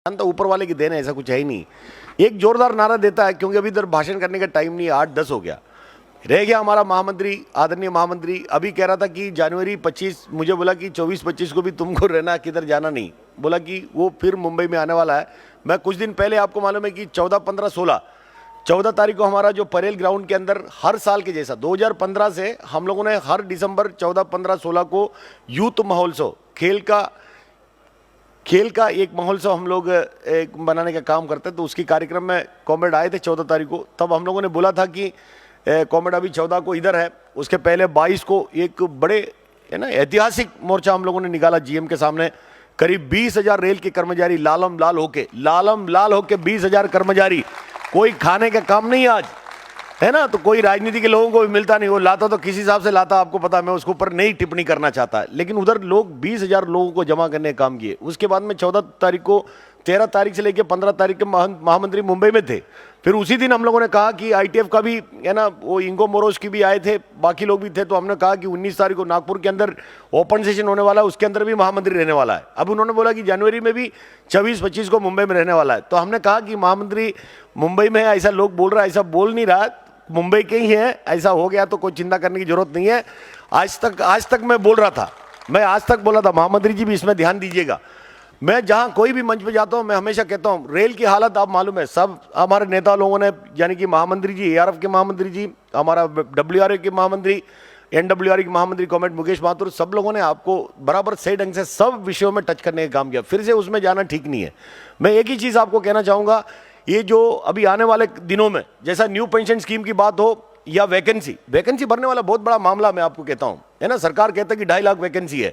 तो ऊपर वाले की देन है, ऐसा कुछ है ही नहीं। एक जोरदार नारा देता है, क्योंकि अभी इधर भाषण करने का टाइम नहीं, 8-10 हो गया, रह गया हमारा महामंत्री, आदरणीय महामंत्री अभी कह रहा था कि जनवरी 25, मुझे बोला कि 24-25 को भी तुमको रहना, किधर जाना नहीं, बोला कि वो फिर मुंबई में आने वाला है। मैं कुछ दिन पहले, आपको मालूम है कि 14, 15, 16, 14 तारीख को हमारा जो परेल ग्राउंड के अंदर हर साल के जैसा 2015 से हम लोगों ने हर दिसंबर 14, 15, 16 को यूथ महोत्सव, खेल का एक महोत्सव हम लोग एक बनाने का काम करते हैं। तो उसकी कार्यक्रम में कॉमरेड आए थे 14 तारीख को, तब हम लोगों ने बोला था कि कॉमरेड अभी 14 को इधर है, उसके पहले 22 को एक बड़े है ना ऐतिहासिक मोर्चा हम लोगों ने निकाला जीएम के सामने। करीब 20,000 रेल के कर्मचारी लालम लाल होके 20,000 कर्मचारी, कोई खाने का काम नहीं आज है ना, तो कोई राजनीति के लोगों को भी मिलता नहीं, वो लाता तो किसी हिसाब से लाता, आपको पता, मैं उसके ऊपर नहीं टिप्पणी करना चाहता, लेकिन उधर लोग 20,000 लोगों को जमा करने का काम किए। उसके बाद में 14 तारीख को, 13 तारीख से लेकर 15 तारीख के महामंत्री मुंबई में थे। फिर उसी दिन हम लोगों ने कहा कि आईटीएफ का भी है ना, वो इंगो मोरोज की भी आए थे, बाकी लोग भी थे, तो हमने कहा कि 19 तारीख को नागपुर के अंदर ओपन सेशन होने वाला है, उसके अंदर भी महामंत्री रहने वाला है। अब उन्होंने बोला कि जनवरी में भी 24-25 को मुंबई में रहने वाला है। तो हमने कहा कि महामंत्री मुंबई में है, ऐसा लोग बोल रहा है, ऐसा बोल नहीं रहा, मुंबई के ही है, ऐसा हो गया तो कोई चिंता करने की जरूरत नहीं है। आज तक मैं बोल रहा था, मैं आज तक बोला था, महामंत्री जी भी इसमें ध्यान दीजिएगा। मैं जहां कोई भी मंच पे जाता हूं, मैं हमेशा कहता हूं, रेल की हालत आप मालूम है, सब हमारे नेता लोगों ने, यानी कि महामंत्री जी, एआरएफ के महामंत्री जी, हमारा डब्ल्यूआरए के महामंत्री, एनडब्ल्यूआर के महामंत्री कॉमरेड मुकेश माथुर, सब लोगों ने आपको बराबर सही ढंग से सब विषयों में टच करने का काम किया। फिर से उसमें जाना ठीक नहीं है। मैं एक ही चीज़ आपको कहना चाहूँगा, ये जो अभी आने वाले दिनों में, जैसा न्यू पेंशन स्कीम की बात हो या वैकेंसी भरने वाला बहुत बड़ा मामला मैं आपको कहता हूँ, है ना। सरकार कहता है कि 2.5 लाख वैकेंसी है,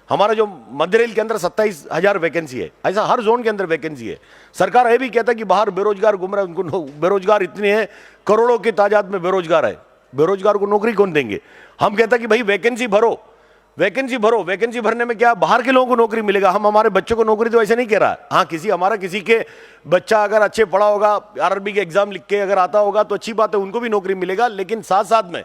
हमारा जो मध्य रेल के अंदर 27,000 वैकेंसी है, ऐसा हर जोन के अंदर वैकेंसी है। सरकार ये भी कहता है कि बाहर बेरोजगार घूम रहे हैं, उनको बेरोजगार इतने हैं, करोड़ों की तादाद में बेरोजगार है, बेरोजगार को नौकरी कौन देंगे। हम कहता है कि भाई वैकेंसी भरो, वैकेंसी भरने में क्या बाहर के लोगों को नौकरी मिलेगा, हम हमारे बच्चों को नौकरी तो ऐसे नहीं कह रहा। हाँ, किसी के बच्चा अगर अच्छे पढ़ा होगा, आरआरबी के एग्जाम लिख के अगर आता होगा तो अच्छी बात है, उनको भी नौकरी मिलेगा। लेकिन साथ साथ में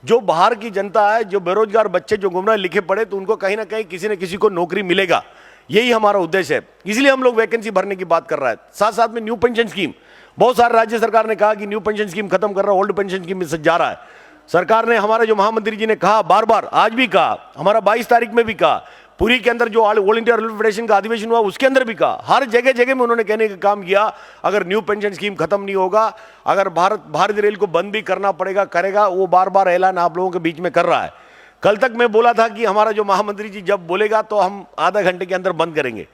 जो बाहर की जनता है, जो बेरोजगार बच्चे जो घूम रहे हैं, लिखे पढ़े, तो उनको कहीं ना कहीं किसी न किसी को नौकरी मिलेगा, यही हमारा उद्देश्य है। इसलिए हम लोग वैकेंसी भरने की बात कर रहा है। साथ साथ में न्यू पेंशन स्कीम, बहुत सारे राज्य सरकार ने कहा कि न्यू पेंशन स्कीम खत्म कर रहा है, ओल्ड पेंशन स्कीम में से जा रहा है। सरकार ने, हमारे जो महामंत्री जी ने कहा, बार बार आज भी कहा, हमारा 22 तारीख में भी कहा, पुरी के अंदर जो ऑल इंडिया रेलवे फेडरेशन का अधिवेशन हुआ उसके अंदर भी कहा, हर जगह में उन्होंने कहने का काम किया, अगर न्यू पेंशन स्कीम खत्म नहीं होगा, अगर भारतीय रेल को बंद भी करना पड़ेगा, करेगा, वो बार बार ऐलान आप लोगों के बीच में कर रहा है। कल तक मैं बोला था कि हमारा जो महामंत्री जी जब बोलेगा तो हम आधा घंटे के अंदर बंद करेंगे,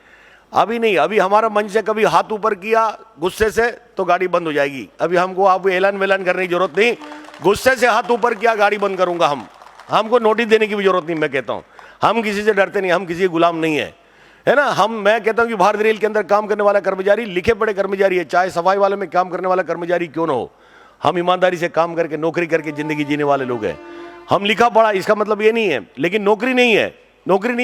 अभी नहीं, अभी हमारा मंच से कभी हाथ ऊपर किया गुस्से से तो गाड़ी बंद हो जाएगी। अभी हमको आप ऐलान वैलान करने की जरूरत नहीं, गुस्से से हाथ ऊपर किया गाड़ी बंद करूंगा। हमको नोटिस देने की भी जरूरत नहीं। मैं कहता हूं, हम किसी से डरते नहीं, हम किसी के गुलाम नहीं है ना। मैं कहता हूं कि भारतीय रेल के अंदर काम करने वाला कर्मचारी लिखे पढ़े कर्मचारी है, चाहे सफाई वाले में काम करने वाला कर्मचारी क्यों ना हो, हम ईमानदारी से काम करके नौकरी करके जिंदगी जीने वाले लोग हैं। हम लिखा पढ़ा, इसका मतलब ये नहीं है, लेकिन नौकरी नहीं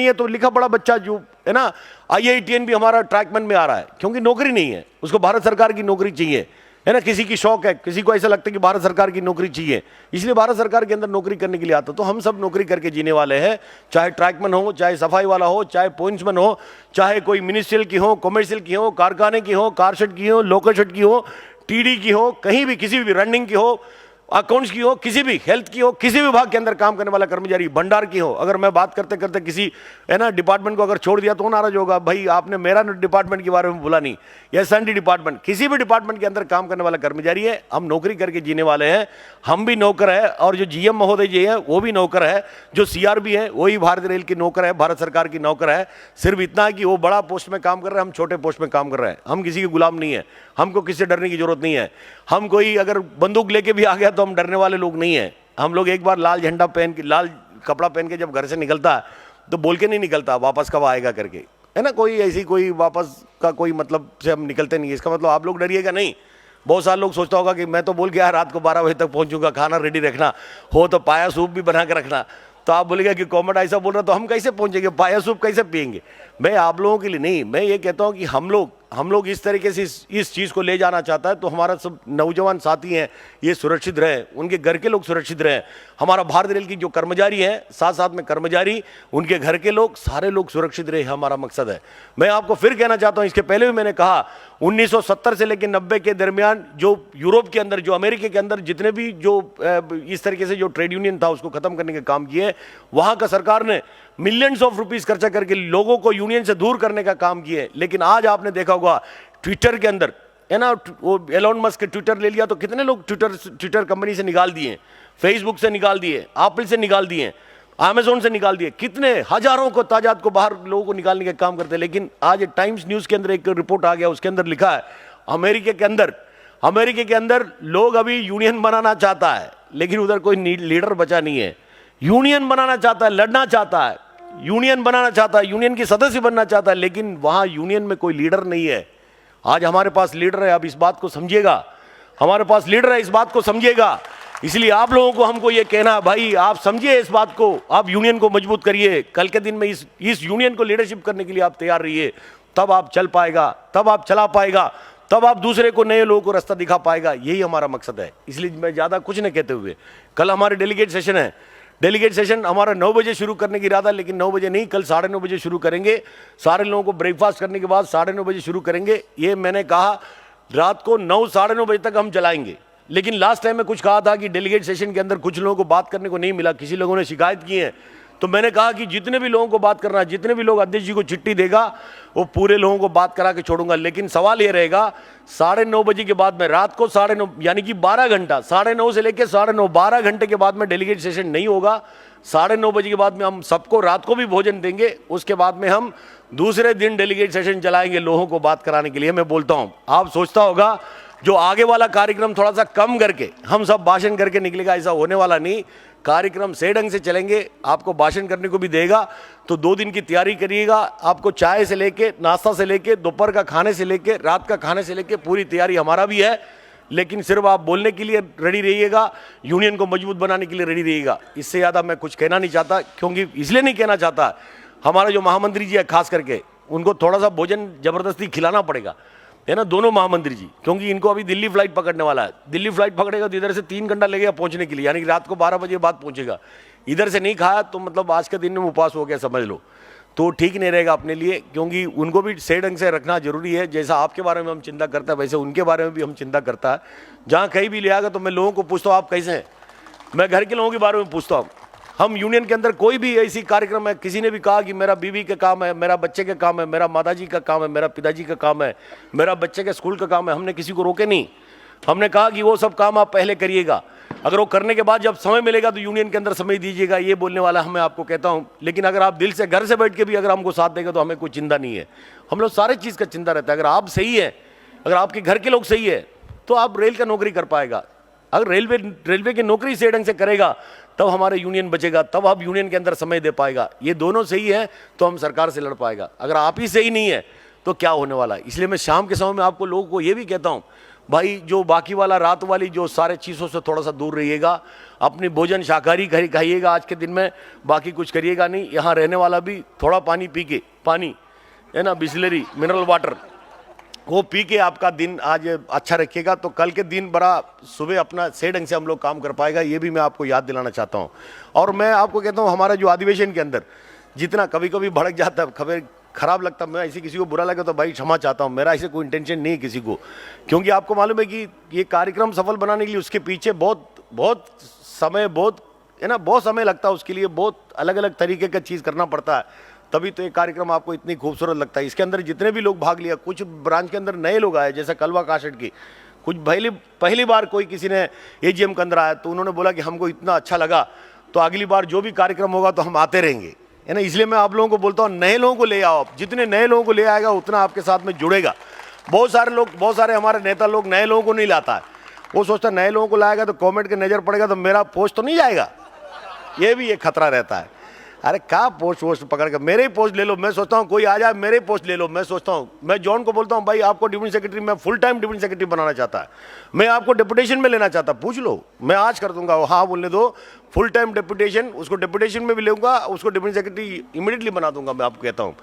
है तो लिखा पढ़ा बच्चा जो है ना, IITN भी हमारा ट्रैकमैन में आ रहा है, क्योंकि नौकरी नहीं है, उसको भारत सरकार की नौकरी चाहिए, है ना। किसी की शौक है, किसी को ऐसा लगता है कि भारत सरकार की नौकरी चाहिए, इसलिए भारत सरकार के अंदर नौकरी करने के लिए आता। तो हम सब नौकरी करके जीने वाले हैं, चाहे ट्रैकमैन हो, चाहे सफाई वाला हो, चाहे पोइंट्समैन हो, चाहे कोई मिनिस्ट्रियल की हो, कॉमर्शियल की हो, कारखाने की हो, कार शेड की हो, लोकल शेड की हो, TD की हो, कहीं भी किसी भी रनिंग की हो, अकाउंट्स की हो, किसी भी हेल्थ की हो, किसी भी विभाग के अंदर काम करने वाला कर्मचारी, भंडार की हो। अगर मैं बात करते करते किसी है ना डिपार्टमेंट को अगर छोड़ दिया तो नाराज होगा, भाई आपने मेरा डिपार्टमेंट के बारे में बोला नहीं, या SND डिपार्टमेंट, किसी भी डिपार्टमेंट के अंदर काम करने वाला कर्मचारी है, हम नौकरी करके जीने वाले हैं। हम भी नौकर है, और जो GM महोदय जी है वो भी नौकर है, जो CRB है वही भारतीय रेल की नौकर है, भारत सरकार की नौकर है। सिर्फ इतना है कि वो बड़ा पोस्ट में काम कर रहे हैं, हम छोटे पोस्ट में काम कर रहे हैं। हम किसी के गुलाम नहीं है, हमको किसी से डरने की जरूरत नहीं है। हम कोई अगर बंदूक लेके भी आ गया तो हम डरने वाले लोग नहीं है। हम लोग एक बार लाल झंडा पहन के, लाल कपड़ा पहन के जब घर से निकलता है तो बोल के नहीं निकलता वापस कब आएगा करके, है ना। कोई ऐसी कोई वापस का कोई मतलब से हम निकलते नहीं है। इसका मतलब आप लोग डरिएगा नहीं। बहुत सारे लोग सोचता होगा कि मैं तो बोल गया रात को 12 बजे तक पहुंचूंगा, खाना रेडी रखना हो तो पाया सूप भी बना के रखना। तो आप बोलेगा कि कॉमेड ऐसा बोल रहा, तो हम कैसे पहुंचेंगे, पाया सूप कैसे पियेंगे। मैं आप लोगों के लिए नहीं, मैं ये कहता हूं कि हम लोग इस तरीके से इस चीज़ को ले जाना चाहता है तो हमारा सब नौजवान साथी हैं ये सुरक्षित रहे, उनके घर के लोग सुरक्षित रहे, हमारा भारत रेल की जो कर्मचारी हैं, साथ साथ में कर्मचारी, उनके घर के लोग, सारे लोग सुरक्षित रहे, हमारा मकसद है। मैं आपको फिर कहना चाहता हूं, इसके पहले भी मैंने कहा 1970 से लेकर 90 के दरमियान जो यूरोप के अंदर, जो अमेरिका के अंदर जितने भी जो इस तरीके से जो ट्रेड यूनियन था उसको खत्म करने का काम किए, वहां का सरकार ने मिलियंस ऑफ रुपीस खर्चा करके लोगों को यूनियन से दूर करने का काम किए। लेकिन आज आपने देखा होगा ट्विटर के अंदर है ना, वो एलोन मस्क के ट्विटर ले लिया तो कितने लोग ट्विटर कंपनी से निकाल दिए, फेसबुक से निकाल दिए, एप्पल से निकाल दिए, अमेज़न से निकाल दिए, कितने हजारों को तादाद को बाहर लोगों को निकालने का काम करते हैं। लेकिन आज टाइम्स न्यूज़ के अंदर एक रिपोर्ट आ गया, उसके अंदर लिखा है अमेरिका के अंदर लोग अभी यूनियन बनाना चाहता है, लेकिन उधर कोई लीडर बचा नहीं है। यूनियन बनाना चाहता है, लड़ना चाहता है, यूनियन बनाना चाहता है, यूनियन की सदस्य बनना चाहता है, लेकिन वहां यूनियन में कोई लीडर नहीं है। आज हमारे पास लीडर है, आप इस बात को समझिएगा, हमारे पास लीडर है, इस बात को समझिएगा। इसलिए आप लोगों को हमको ये कहना, भाई आप समझिए इस बात को, आप यूनियन को मजबूत करिए। कल के दिन में इस यूनियन को लीडरशिप करने के लिए आप तैयार रहिए, तब आप चल पाएगा, तब आप चला पाएगा, तब आप दूसरे को, नए लोगों को रास्ता दिखा पाएगा। यही हमारा मकसद है। इसलिए मैं ज़्यादा कुछ नहीं कहते हुए, कल हमारे डेलीगेट सेशन है, डेलीगेट सेशन हमारा 9 बजे शुरू करने की इरादा, लेकिन 9 बजे नहीं, कल 9:30 बजे शुरू करेंगे। सारे लोगों को ब्रेकफास्ट करने के बाद 9:30 बजे शुरू करेंगे। ये मैंने कहा रात को 9 साढ़े 9 बजे तक हम चलाएंगे। लेकिन लास्ट टाइम में कुछ कहा था कि डेलीगेट सेशन के अंदर कुछ लोगों को बात करने को नहीं मिला, किसी लोगों ने शिकायत की है, तो मैंने कहा कि जितने भी लोगों को बात करना है, जितने भी लोग अध्यक्ष जी को चिट्ठी देगा वो पूरे लोगों को बात करा के छोड़ूंगा। लेकिन सवाल ये रहेगा 9:30 बजे के बाद में, रात को 9:30 यानी कि 12 घंटा, 9:30 से लेकर 9:30 12 घंटे के बाद में डेलीगेट सेशन नहीं होगा। 9:30 बजे के बाद में हम सबको रात को भी भोजन देंगे, उसके बाद में हम दूसरे दिन डेलीगेट सेशन चलाएंगे लोगों को बात कराने के लिए। मैं बोलता हूं, आप सोचता होगा जो आगे वाला कार्यक्रम थोड़ा सा कम करके हम सब भाषण करके निकलेगा, ऐसा होने वाला नहीं। कार्यक्रम सही ढंग से चलेंगे, आपको भाषण करने को भी देगा, तो 2 दिन की तैयारी करिएगा। आपको चाय से लेके, नाश्ता से लेके, दोपहर का खाने से लेके, रात का खाने से लेके पूरी तैयारी हमारा भी है। लेकिन सिर्फ आप बोलने के लिए रेडी रहिएगा, यूनियन को मजबूत बनाने के लिए रेडी रहिएगा। इससे ज़्यादा मैं कुछ कहना नहीं चाहता, क्योंकि इसलिए नहीं कहना चाहता, हमारा जो महामंत्री जी है खास करके, उनको थोड़ा सा भोजन जबरदस्ती खिलाना पड़ेगा, है ना, दोनों महामंत्री जी, क्योंकि इनको अभी दिल्ली फ्लाइट पकड़ने वाला है। दिल्ली फ्लाइट पकड़ेगा तो इधर से 3 घंटा लगेगा पहुंचने के लिए, यानी कि रात को 12 बजे बाद पहुंचेगा। इधर से नहीं खाया तो मतलब आज के दिन में उपवास हो गया समझ लो, तो ठीक नहीं रहेगा अपने लिए, क्योंकि उनको भी सही ढंग से रखना जरूरी है। जैसा आपके बारे में हम चिंता करते हैं, वैसे उनके बारे में भी हम चिंता करता है। जहाँ कहीं भी ले आएगा तो मैं लोगों को पूछता हूँ आप कैसे हैं, मैं घर के लोगों के बारे में पूछता हूँ। हम यूनियन के अंदर कोई भी ऐसी कार्यक्रम है, किसी ने भी कहा कि मेरा बीवी का काम है, मेरा बच्चे का काम है, मेरा माताजी का काम है, मेरा पिताजी का काम है, मेरा बच्चे के स्कूल का काम है, हमने किसी को रोके नहीं। हमने कहा कि वो सब काम आप पहले करिएगा, अगर वो करने के बाद जब समय मिलेगा तो यूनियन के अंदर समय दीजिएगा, ये बोलने वाला मैं आपको कहता हूँ। लेकिन अगर आप दिल से घर से बैठ के भी अगर हमको साथ देगा तो हमें कोई चिंता नहीं है। हम लोग सारे चीज़ का चिंता रहता है। अगर आप सही है, अगर आपके घर के लोग सही है, तो आप रेल का नौकरी कर पाएगा। अगर रेलवे की नौकरी सही ढंग से करेगा तब हमारे यूनियन बचेगा, तब आप यूनियन के अंदर समय दे पाएगा। ये दोनों सही है तो हम सरकार से लड़ पाएगा। अगर आप ही सही नहीं है तो क्या होने वाला है। इसलिए मैं शाम के समय में आपको लोगों को ये भी कहता हूँ, भाई जो बाकी वाला रात वाली जो सारे चीज़ों से थोड़ा सा दूर रहिएगा, अपनी भोजन शाकाहारी खाइएगा आज के दिन में, बाकी कुछ करिएगा नहीं। यहाँ रहने वाला भी थोड़ा पानी पी के, पानी है ना, बिस्लरी मिनरल वाटर, वो पी के आपका दिन आज अच्छा रखिएगा, तो कल के दिन बड़ा सुबह अपना सही ढंग से हम लोग काम कर पाएगा। ये भी मैं आपको याद दिलाना चाहता हूँ। और मैं आपको कहता हूँ, हमारा जो अधिवेशन के अंदर जितना कभी कभी भड़क जाता है, खबर खराब लगता है, मैं ऐसे किसी को बुरा लगा तो भाई क्षमा चाहता हूँ, मेरा ऐसे कोई इंटेंशन नहीं है किसी को, क्योंकि आपको मालूम है कि ये कार्यक्रम सफल बनाने के लिए उसके पीछे बहुत समय, बहुत समय लगता है, उसके लिए बहुत अलग अलग तरीके का चीज़ करना पड़ता है, तभी तो ये कार्यक्रम आपको इतनी खूबसूरत लगता है। इसके अंदर जितने भी लोग भाग लिया, कुछ ब्रांच के अंदर नए लोग आए, जैसा कलवा कासट की, कुछ पहली बार कोई किसी ने एजीएम के अंदर आया तो उन्होंने बोला कि हमको इतना अच्छा लगा, तो अगली बार जो भी कार्यक्रम होगा तो हम आते रहेंगे, है ना। इसलिए मैं आप लोगों को बोलता हूँ, नए लोगों को ले आओ, जितने नए लोगों को ले आएगा उतना आपके साथ में जुड़ेगा। बहुत सारे हमारे नेता लोग नए लोगों को नहीं लाता है, वो सोचता है नए लोगों को लाएगा तो कॉमेंट के नज़र पड़ेगा तो मेरा पोस्ट तो नहीं जाएगा, ये भी एक खतरा रहता है। अरे क्या पोस्ट वोस्ट पकड़ कर, मेरे ही पोस्ट ले लो। मैं सोचता हूँ कोई आ जाए मेरे ही पोस्ट ले लो। मैं सोचता हूँ, मैं जॉन को बोलता हूँ भाई आपको डिप्टी सेक्रेटरी, मैं फुल टाइम डिप्टी सेक्रेटरी बनाना चाहता है, मैं आपको डिप्यूटेशन में लेना चाहता, पूछ लो, मैं आज कर दूंगा। हाँ बोलने दो, फुल टाइम डिप्यूटेशन, उसको डिप्यूटेशन में भी लूँगा, उसको डिप्टी सेक्रेटरी इमीडिएटली बना दूंगा। मैं आपको कहता हूँ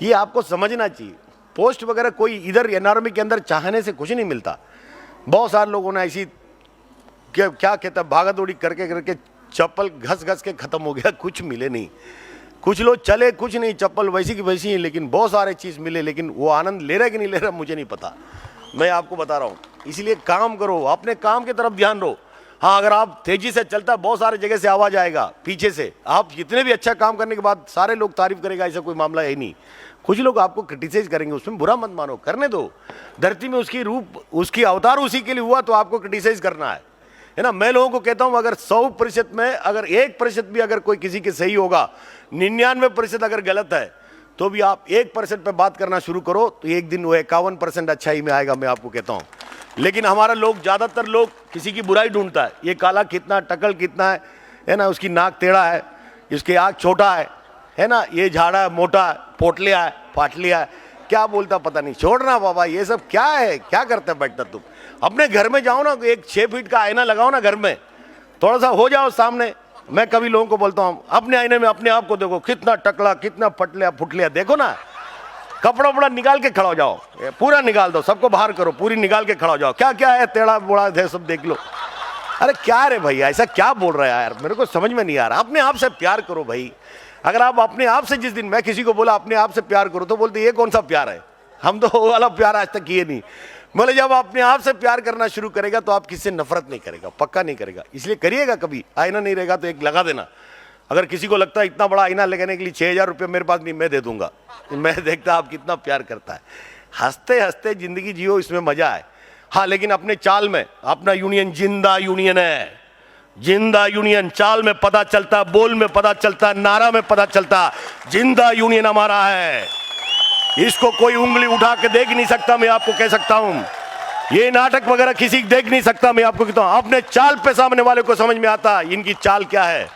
ये आपको समझना चाहिए। पोस्ट वगैरह कोई इधर एनआरएम के अंदर चाहने से कुछ नहीं मिलता। बहुत सारे लोगों ने ऐसी क्या कहता है भागा दौड़ी करके करके चप्पल घस घस के खत्म हो गया, कुछ मिले नहीं। कुछ लोग चले, कुछ नहीं, चप्पल वैसी की वैसी है, लेकिन बहुत सारे चीज़ मिले, लेकिन वो आनंद ले रहा है कि नहीं ले रहा मुझे नहीं पता। मैं आपको बता रहा हूँ, इसलिए काम करो, अपने काम की तरफ ध्यान दो। हाँ अगर आप तेजी से चलता, बहुत सारे जगह से आवाज़ आएगा पीछे से, आप जितने भी अच्छा काम करने के बाद सारे लोग तारीफ करेगा, ऐसा कोई मामला है ही नहीं। कुछ लोग आपको क्रिटिसाइज करेंगे, उसमें बुरा मत मानो, करने दो। धरती में उसकी रूप, उसकी अवतार उसी के लिए हुआ, तो आपको क्रिटिसाइज करना है ना। मैं लोगों को कहता हूं अगर 100% में अगर 1% भी अगर कोई किसी के सही होगा, 99% अगर गलत है, तो भी आप 1% पे बात करना शुरू करो, तो एक दिन वो 51% अच्छाई में आएगा, मैं आपको कहता हूं। लेकिन हमारा लोग, ज्यादातर लोग किसी की बुराई ढूंढता है, ये काला कितना, टकल कितना है ना, उसकी नाक टेढ़ा है, इसकी आँख छोटा है ना, ये झाड़ा है, मोटा है, पोटलिया है, फाटलिया है, क्या बोलता पता नहीं। छोड़ना बाबा, ये सब क्या है, क्या करते बैठता तुम। अपने घर में जाओ ना, एक 6 फीट का आईना लगाओ ना घर में, थोड़ा सा हो जाओ सामने। मैं कभी लोगों को बोलता हूँ अपने आईने में अपने आप को देखो, कितना टकला, कितना फटलिया फुटलिया, देखो ना। कपड़ा वपड़ा निकाल के खड़ा हो जाओ, पूरा निकाल दो, सबको बाहर करो, पूरी निकाल के खड़ा हो जाओ, क्या क्या है, टेढ़ा बोड़ा है, सब देख लो। अरे क्या रे भैया, ऐसा क्या बोल रहा है यार, मेरे को समझ में नहीं आ रहा। अपने आप से प्यार करो भाई। अगर आप अपने आप से, जिस दिन मैं किसी को बोला अपने आप से प्यार करो, तो बोलते ये कौन सा प्यार है, हम तो वो वाला प्यार आज तक किए नहीं। बोले जब अपने आप से प्यार करना शुरू करेगा तो आप किसी से नफरत नहीं करेगा, पक्का नहीं करेगा। इसलिए करिएगा, कभी आईना नहीं रहेगा तो एक लगा देना। अगर किसी को लगता है इतना बड़ा आईना लगाने के लिए 6,000 रुपये मेरे पास नहीं, मैं दे दूंगा, मैं देखता आप कितना प्यार करता है। हंसते हंसते जिंदगी जियो, इसमें मजा है। हाँ लेकिन अपने चाल में अपना यूनियन जिंदा यूनियन है, जिंदा यूनियन। चाल में पता चलता, बोल में पता चलता, नारा में पता चलता, जिंदा यूनियन हमारा है। इसको कोई उंगली उठा के देख नहीं सकता, मैं आपको कह सकता हूं। ये नाटक वगैरह किसी देख नहीं सकता, मैं आपको कहता हूं। अपने चाल पे सामने वाले को समझ में आता इनकी चाल क्या है।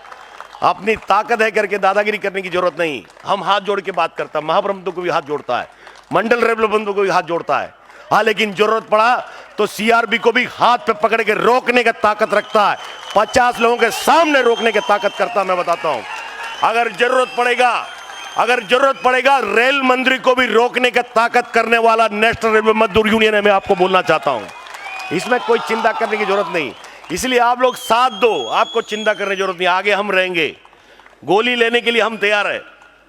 अपनी ताकत है करके दादागिरी करने की जरूरत नहीं। हम हाथ जोड़ के बात करता, महाप्रबंधु को भी हाथ जोड़ता है, मंडल रेवल बंधु को भी हाथ जोड़ता है। हाँ लेकिन जरूरत पड़ा तो सीआरबी को भी हाथ पे पकड़ के रोकने का ताकत रखता है, 50 लोगों के सामने रोकने की ताकत करता, मैं बताता हूं। अगर जरूरत पड़ेगा रेल मंत्री को भी रोकने की ताकत करने वाला नेशनल रेलवे मजदूर यूनियन है, मैं आपको बोलना चाहता हूं। इसमें कोई चिंता करने की जरूरत नहीं। इसलिए आप लोग साथ दो, आपको चिंता करने की जरूरत नहीं, आगे हम रहेंगे। गोली लेने के लिए हम तैयार है।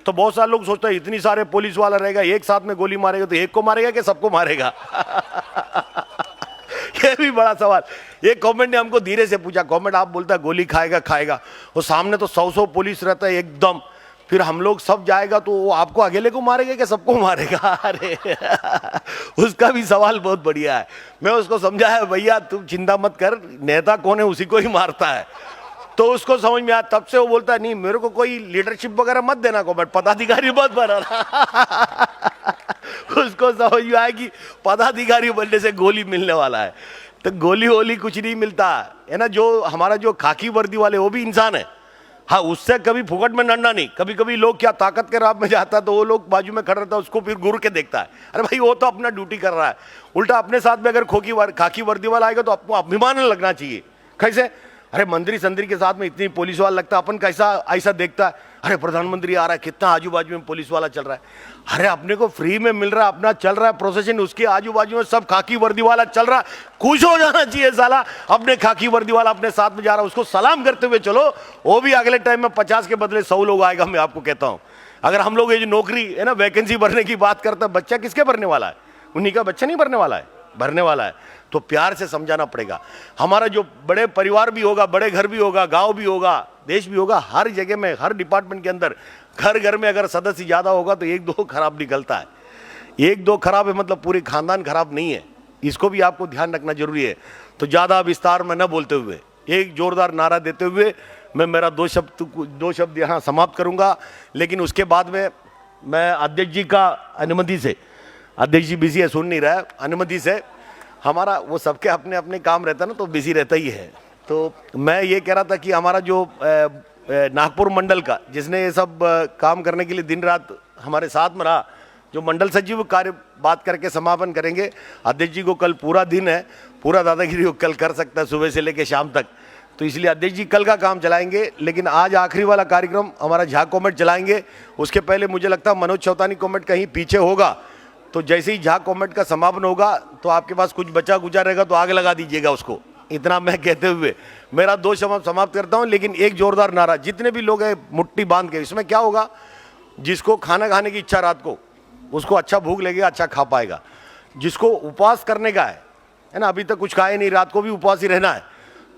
तो बहुत सारे लोग सोचते हैं इतनी सारे पुलिस वाला रहेगा, एक साथ में गोली मारेगा तो एक को मारेगा कि सबको मारेगा। ये भी बड़ा सवाल। एक कमेंट ने हमको धीरे से पूछा, कमेंट आप बोलता है गोली खाएगा, वो सामने तो 100 पुलिस रहता है एकदम, फिर हम लोग सब जाएगा तो वो आपको अकेले को मारेगा कि सबको मारेगा। अरे उसका भी सवाल बहुत बढ़िया है। मैं उसको समझाया भैया तुम चिंता मत कर, नेता कौन है उसी को ही मारता है। तो उसको समझ में आया, तब से वो बोलता है नहीं मेरे को कोई लीडरशिप वगैरह मत देना, को बट पदाधिकारी मत बनाना। उसको समझ में आया कि पदाधिकारी बनने से गोली मिलने वाला है। तो गोली वोली कुछ नहीं मिलता है ना। जो हमारा जो खाकी वर्दी वाले वो भी इंसान है। हाँ उससे कभी फुकट में लड़ना नहीं। कभी कभी लोग क्या ताकत के राह में जाता है तो वो लोग बाजू में खड़ा रहता है, उसको फिर घूर के देखता है, अरे भाई वो तो अपना ड्यूटी कर रहा है। उल्टा अपने साथ में अगर खाकी वर्दी वाला आएगा तो आपको अभिमान लगना चाहिए। कैसे, अरे मंत्री संतरी के साथ में इतनी पुलिस वाला लगता है, अपन कैसा ऐसा देखता है, अरे प्रधानमंत्री आ रहा है, कितना आजू बाजू में पुलिस वाला चल रहा है। अरे अपने को फ्री में मिल रहा है, अपना चल रहा है प्रोसेशन, उसके आजू बाजू में सब खाकी वर्दी वाला चल रहा है, खुश हो जाना चाहिए साला। अपने खाकी वर्दी वाला अपने साथ में जा रहा है, उसको सलाम करते हुए चलो। वो भी अगले टाइम में 50 के बदले 100 लोग आएगा, मैं आपको कहता हूँ। अगर हम लोग ये जो नौकरी है ना, वैकेंसी भरने की बात करते हैं, बच्चा किसके भरने वाला है? उन्हीं का बच्चा नहीं भरने वाला है, भरने वाला है। तो प्यार से समझाना पड़ेगा। हमारा जो बड़े परिवार भी होगा, बड़े घर भी होगा, गांव भी होगा, देश भी होगा, हर जगह में, हर डिपार्टमेंट के अंदर, घर घर में अगर सदस्य ज़्यादा होगा तो 1-2 खराब निकलता है। 1-2 खराब है मतलब पूरी खानदान खराब नहीं है। इसको भी आपको ध्यान रखना जरूरी है। तो ज़्यादा विस्तार में न बोलते हुए, एक जोरदार नारा देते हुए मैं मेरा 2 शब्द यहाँ समाप्त करूँगा। लेकिन उसके बाद में मैं अध्यक्ष जी का अनुमति से, अध्यक्ष जी बिजी है, सुन नहीं रहा है, अनुमति से, हमारा वो सबके अपने अपने काम रहता है ना, तो बिजी रहता ही है। तो मैं ये कह रहा था कि हमारा जो नागपुर मंडल का, जिसने ये सब काम करने के लिए दिन रात हमारे साथ में रहा, जो मंडल सचिव कार्य बात करके समापन करेंगे। अध्यक्ष जी को कल पूरा दिन है, पूरा दादागिरी वो कल कर सकता है सुबह से लेकर शाम तक, तो इसलिए अध्यक्ष जी कल का काम चलाएंगे। लेकिन आज आखिरी वाला कार्यक्रम हमारा झा कॉमेट चलाएंगे। उसके पहले मुझे लगता है मनोज चौतानी कॉमेट कहीं पीछे होगा, तो जैसे ही झा कॉमेट का समापन होगा तो आपके पास कुछ बचा गुचा रहेगा तो आग लगा दीजिएगा उसको। इतना मैं कहते हुए मेरा 2 शब्द समाप्त करता हूं। लेकिन एक जोरदार नारा, जितने भी लोग हैं मुट्ठी बांध के, इसमें क्या होगा, जिसको खाना खाने की इच्छा रात को, उसको अच्छा भूख लगेगा, अच्छा खा पाएगा। जिसको उपवास करने का है ना, अभी तक कुछ खाए नहीं, रात को भी उपवास ही रहना है,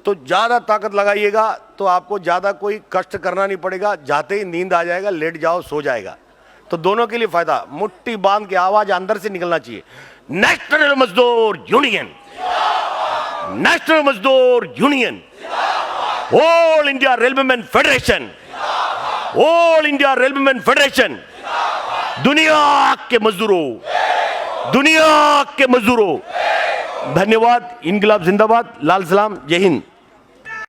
तो ज़्यादा ताकत लगाइएगा, तो आपको ज़्यादा कोई कष्ट करना नहीं पड़ेगा। जाते ही नींद आ जाएगा, लेट जाओ सो जाएगा, तो दोनों के लिए फायदा। मुट्ठी बांध के आवाज अंदर से निकलना चाहिए। नेशनल मजदूर यूनियन, नेशनल मजदूर union, all India railwaymen federation, all India railwaymen federation, दुनिया के मजदूरों, दुनिया के मजदूरों, धन्यवाद। इनकलाब जिंदाबाद, लाल सलाम, जय हिंद।